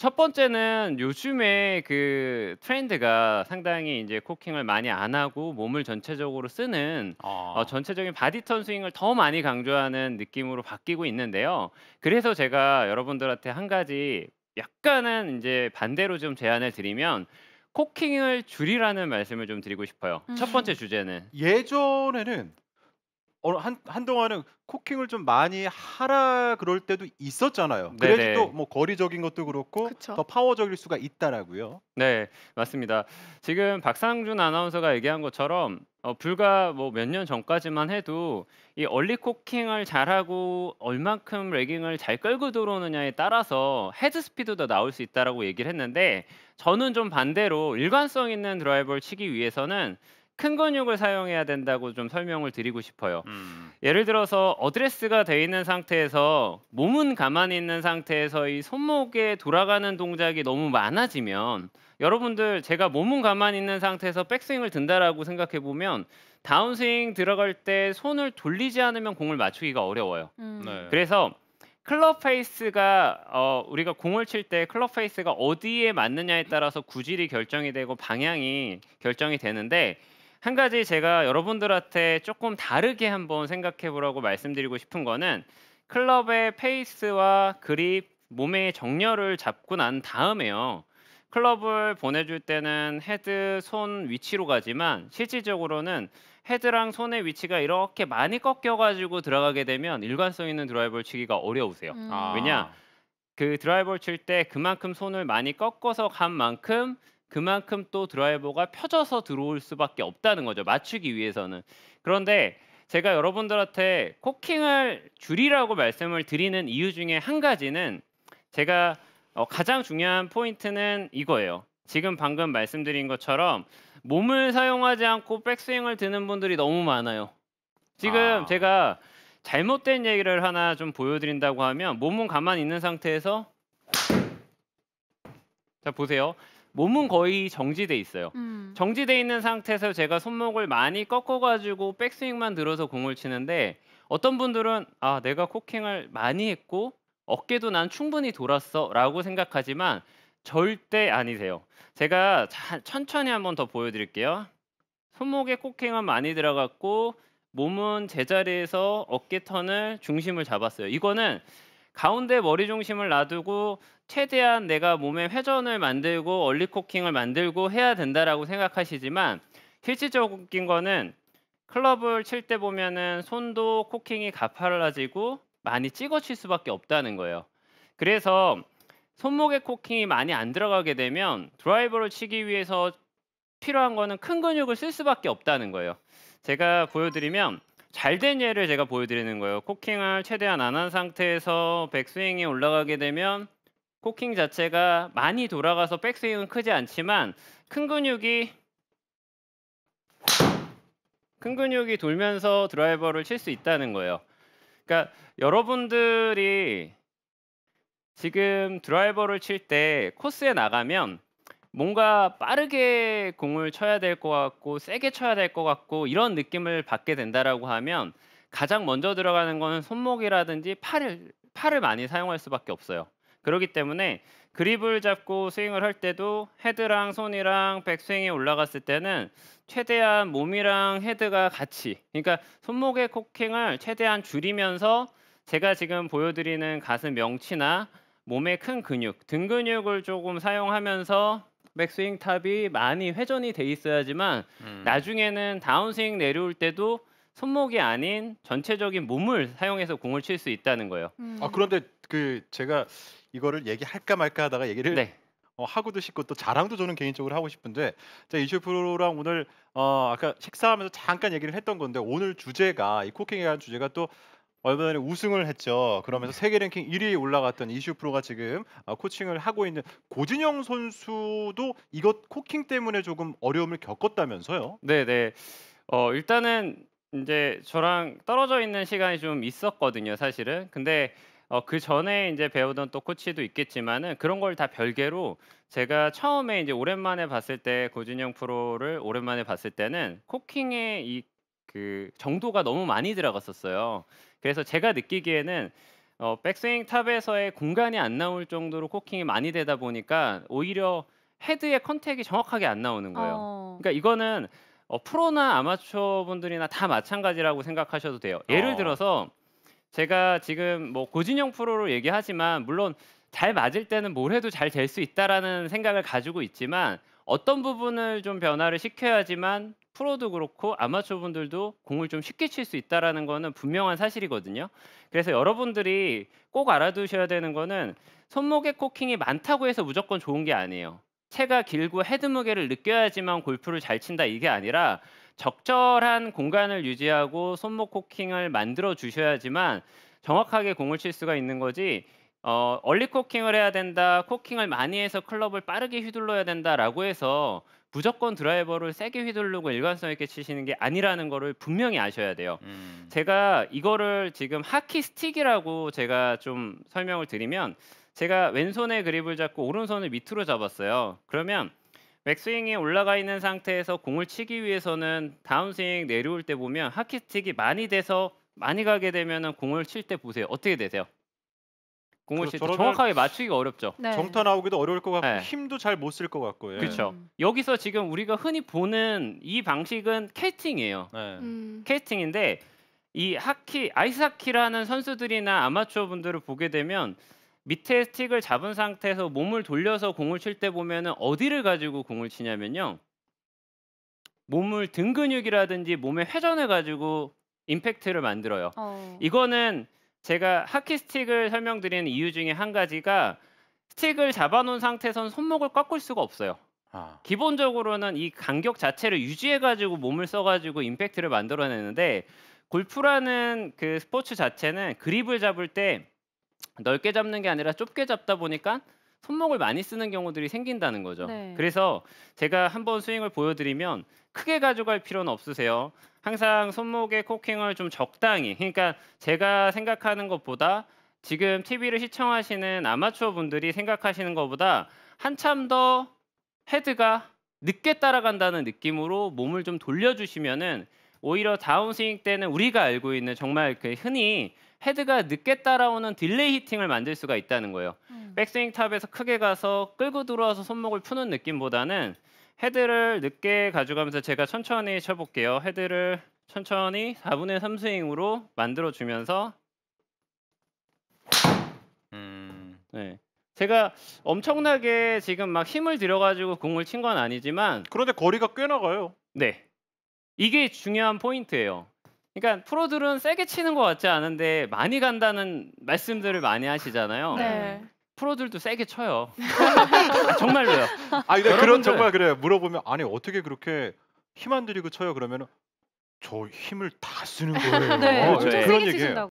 첫 번째는 요즘에 그 트렌드가 상당히 인제 코킹을 많이 안 하고 몸을 전체적으로 쓰는 아. 전체적인 바디 턴 스윙을 더 많이 강조하는 느낌으로 바뀌고 있는데요. 그래서 제가 여러분들한테 한 가지 약간은 인제 반대로 좀 제안을 드리면 코킹을 줄이라는 말씀을 좀 드리고 싶어요. 첫 번째 음. 주제는. 예전에는 한동안은 코킹을 좀 많이 하라 그럴 때도 있었잖아요. 그래야지 또 네네. 뭐 거리적인 것도 그렇고 그쵸. 더 파워적일 수가 있다라고요. 네. 맞습니다. 지금 박상준 아나운서가 얘기한 것처럼 불과 뭐 몇 년 전까지만 해도 이 얼리 코킹을 잘하고 얼만큼 레깅을 잘 끌고 들어오느냐에 따라서 헤드 스피드도 나올 수 있다라고 얘기를 했는데 저는 좀 반대로 일관성 있는 드라이버를 치기 위해서는 큰 근육을 사용해야 된다고 좀 설명을 드리고 싶어요. 음. 예를 들어서 어드레스가 돼 있는 상태에서 몸은 가만히 있는 상태에서 이 손목에 돌아가는 동작이 너무 많아지면 여러분들 제가 몸은 가만히 있는 상태에서 백스윙을 든다라고 생각해 보면 다운스윙 들어갈 때 손을 돌리지 않으면 공을 맞추기가 어려워요. 음. 네. 그래서 클럽 페이스가 우리가 공을 칠 때 클럽 페이스가 어디에 맞느냐에 따라서 구질이 결정이 되고 방향이 결정이 되는데 한 가지 제가 여러분들한테 조금 다르게 한번 생각해 보라고 말씀드리고 싶은 거는 클럽의 페이스와 그립, 몸의 정렬을 잡고 난 다음에요. 클럽을 보내줄 때는 헤드, 손 위치로 가지만 실질적으로는 헤드랑 손의 위치가 이렇게 많이 꺾여 가지고 들어가게 되면 일관성 있는 드라이버를 치기가 어려우세요. 왜냐? 아. 그 드라이버를 칠 때 그만큼 손을 많이 꺾어서 간 만큼 그만큼 또 드라이버가 펴져서 들어올 수밖에 없다는 거죠, 맞추기 위해서는. 그런데 제가 여러분들한테 코킹을 줄이라고 말씀을 드리는 이유 중에 한 가지는 제가 가장 중요한 포인트는 이거예요. 지금 방금 말씀드린 것처럼 몸을 사용하지 않고 백스윙을 드는 분들이 너무 많아요. 지금 아. 제가 잘못된 얘기를 하나 좀 보여 드린다고 하면 몸은 가만히 있는 상태에서 자 보세요. 몸은 거의 정지돼 있어요. 음. 정지돼 있는 상태에서 제가 손목을 많이 꺾어 가지고 백스윙만 들어서 공을 치는데 어떤 분들은 '아 내가 코킹을 많이 했고 어깨도 난 충분히 돌았어.'라고 생각하지만 절대 아니세요. 제가 천천히 한번 더 보여 드릴게요. 손목에 코킹은 많이 들어갔고 몸은 제자리에서 어깨 턴을 중심을 잡았어요. 이거는 가운데 머리 중심을 놔두고 최대한 내가 몸의 회전을 만들고 얼리 코킹을 만들고 해야 된다라고 생각하시지만 실질적인 거는 클럽을 칠 때 보면은 손도 코킹이 가팔라지고 많이 찍어칠 수밖에 없다는 거예요. 그래서 손목에 코킹이 많이 안 들어가게 되면 드라이버를 치기 위해서 필요한 거는 큰 근육을 쓸 수밖에 없다는 거예요. 제가 보여드리면 잘된 예를 제가 보여드리는 거예요. 코킹을 최대한 안 한 상태에서 백스윙이 올라가게 되면 코킹 자체가 많이 돌아가서 백스윙은 크지 않지만 큰 근육이 큰 근육이 돌면서 드라이버를 칠 수 있다는 거예요. 그러니까 여러분들이 지금 드라이버를 칠 때 코스에 나가면 뭔가 빠르게 공을 쳐야 될 것 같고 세게 쳐야 될 것 같고 이런 느낌을 받게 된다라고 하면 가장 먼저 들어가는 거는 손목이라든지 팔을 많이 사용할 수밖에 없어요. 그러기 때문에 그립을 잡고 스윙을 할 때도 헤드랑 손이랑 백스윙이 올라갔을 때는 최대한 몸이랑 헤드가 같이 그러니까 손목의 코킹을 최대한 줄이면서 제가 지금 보여드리는 가슴 명치나 몸의 큰 근육, 등 근육을 조금 사용하면서 백스윙 탑이 많이 회전이 돼 있어야지만 음. 나중에는 다운스윙 내려올 때도 손목이 아닌 전체적인 몸을 사용해서 공을 칠 수 있다는 거예요. 음. 그런데 제가 이거를 얘기할까 말까 하다가 얘기를 네. 하고도 싶고 또 자랑도 저는 개인적으로 하고 싶은데 제가 이슈 프로랑 오늘 아까 식사하면서 잠깐 얘기를 했던 건데 오늘 주제가 이 쿠킹에 관한 주제가 또 얼마 전에 우승을 했죠. 그러면서 세계 랭킹 1 위에 올라갔던 이슈 프로가 지금 코칭을 하고 있는 고진영 선수도 이것 코킹 때문에 조금 어려움을 겪었다면서요? 네네. 일단은 인제 저랑 떨어져 있는 시간이 좀 있었거든요 사실은. 근데 그전에 인제 배우던 또 코치도 있겠지만은 그런 걸 다 별개로 제가 처음에 인제 오랜만에 봤을 때 고진영 프로를 오랜만에 봤을 때는 코킹의 이 그 정도가 너무 많이 들어갔었어요. 그래서 제가 느끼기에는 백스윙 탑에서의 공간이 안 나올 정도로 코킹이 많이 되다 보니까 오히려 헤드의 컨택이 정확하게 안 나오는 거예요. 어. 그러니까 이거는 프로나 아마추어 분들이나 다 마찬가지라고 생각하셔도 돼요. 예를 어. 들어서 제가 지금 뭐 고진영 프로로 얘기하지만 물론 잘 맞을 때는 뭘 해도 잘 될 수 있다라는 생각을 가지고 있지만 어떤 부분을 좀 변화를 시켜야지만 프로도 그렇고 아마추어 분들도 공을 좀 쉽게 칠 수 있다라는 거는 분명한 사실이거든요. 그래서 여러분들이 꼭 알아두셔야 되는 거는 손목의 코킹이 많다고 해서 무조건 좋은 게 아니에요. 채가 길고 헤드 무게를 느껴야지만 골프를 잘 친다 이게 아니라 적절한 공간을 유지하고 손목 코킹을 만들어 주셔야지만 정확하게 공을 칠 수가 있는 거지. 얼리 코킹을 해야 된다, 코킹을 많이 해서 클럽을 빠르게 휘둘러야 된다라고 해서 무조건 드라이버를 세게 휘두르고 일관성 있게 치시는 게 아니라는 거를 분명히 아셔야 돼요. 제가 이거를 지금 하키 스틱이라고 제가 좀 설명을 드리면 제가 왼손에 그립을 잡고 오른손을 밑으로 잡았어요. 그러면 백스윙이 올라가 있는 상태에서 공을 치기 위해서는 다운스윙 내려올 때 보면 하키 스틱이 많이 돼서 많이 가게 되면은 공을 칠 때 보세요. 어떻게 되세요? 공을 칠 때 저러면 정확하게 맞추기가 어렵죠. 네. 정타 나오기도 어려울 것 같고 네. 힘도 잘 못 쓸 것 같고. 예. 그렇죠. 여기서 지금 우리가 흔히 보는 이 방식은 캐스팅이에요. 네. 캐스팅인데 이 하키, 아이스 하키라는 선수들이나 아마추어 분들을 보게 되면 밑에 스틱을 잡은 상태에서 몸을 돌려서 공을 칠 때 보면은 어디를 가지고 공을 치냐면요. 몸을 등 근육이라든지 몸의 회전을 가지고 임팩트를 만들어요. 이거는 제가 하키 스틱을 설명드리는 이유 중에 한 가지가 스틱을 잡아놓은 상태에서는 손목을 꺾을 수가 없어요. 아. 기본적으로는 이 간격 자체를 유지해가지고 몸을 써가지고 임팩트를 만들어내는데 골프라는 그 스포츠 자체는 그립을 잡을 때 넓게 잡는 게 아니라 좁게 잡다 보니까 손목을 많이 쓰는 경우들이 생긴다는 거죠. 네. 그래서 제가 한번 스윙을 보여드리면 크게 가져갈 필요는 없으세요. 항상 손목의 코킹을 좀 적당히, 그러니까 제가 생각하는 것보다 지금 TV를 시청하시는 아마추어 분들이 생각하시는 것보다 한참 더 헤드가 늦게 따라간다는 느낌으로 몸을 좀 돌려주시면은 오히려 다운스윙 때는 우리가 알고 있는 정말 그 흔히 헤드가 늦게 따라오는 딜레이 히팅을 만들 수가 있다는 거예요. 백스윙 탑에서 크게 가서 끌고 들어와서 손목을 푸는 느낌보다는 헤드를 늦게 가져가면서 제가 천천히 쳐볼게요. 헤드를 천천히 4분의 3 스윙으로 만들어주면서 네. 제가 엄청나게 지금 막 힘을 들여가지고 공을 친 건 아니지만 그런데 거리가 꽤 나가요. 네. 이게 중요한 포인트예요. 그러니까 프로들은 세게 치는 것 같지 않은데 많이 간다는 말씀들을 많이 하시잖아요. 네. 프로들도 세게 쳐요. 정말로요. 아 근데 그런 여러분들 정말 그래요. 물어보면 아니 어떻게 그렇게 힘 안 들이고 쳐요? 그러면은 저 힘을 다 쓰는 거예요. 네. 그렇죠. 엄청 예. 그런 세게 얘기예요. 치신다고.